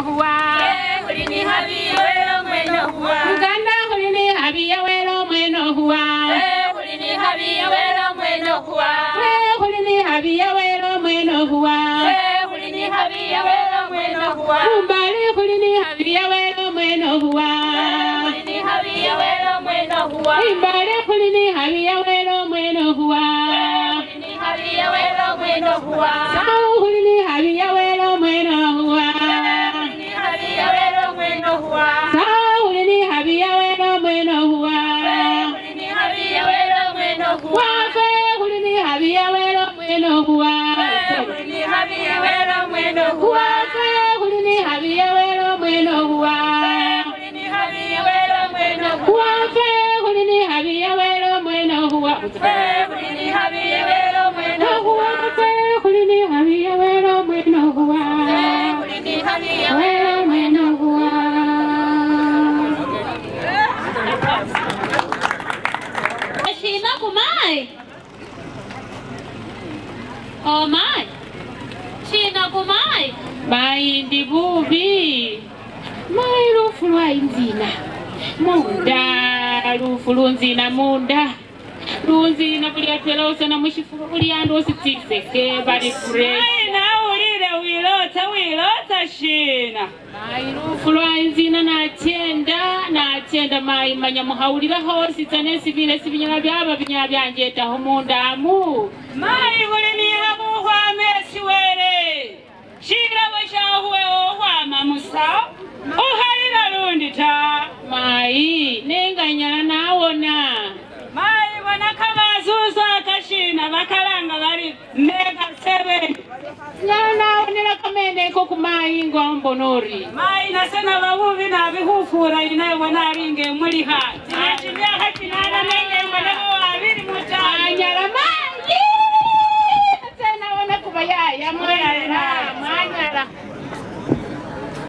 huwa hulini habi welo mweno huwa Uganda hulini habi welo mweno huwa hulini habi welo mweno huwa hulini habi welo mweno huwa hulini habi welo mweno huwa Mbali hulini habi welo mweno huwa hulini habi welo mweno huwa Mbali hulini habi welo mweno huwa hulini habi welo mweno huwa Sao hulini habi welo mweno huwa hulini habi welo mweno huwa Sao hulini habi welo mweno huwa hulini habi welo mweno huwa Wafe hulini habi welo mweno huwa hulini habi welo mweno huwa Wafe hulini habi welo mweno huwa hulini habi welo mweno huwa Wafe hulini habi welo mweno huwa hulini habi welo mweno huwa Wafe hulini habi welo mweno huwa hulini habi welo mweno huwa Shina kumai Oh my Shina kumai Mai ndibubi Mai rufu lwa inzina Munda rufu lunzina munda Lunzina buli atwela osana mushifuru buli ando ositsiseke bali fresh Mai naulile wilota shina Mai rufu lwa inzina nachenda mai manya muhaulira hosi tsanesi vile sivinyala byaba binya byanjetaho mundamu Mai hulini habu mesi wele Shira washahuwe ohwama musa Uhalila lundi ta Mai nenga nyala nawona Mai wanakama zuzo akashina Wakalanga wali mega 7 Nyala nawonela kamene ko kumai ngombonori Mai nasena wavuvi na vihufura inayo wanaringe muliha Tinetimia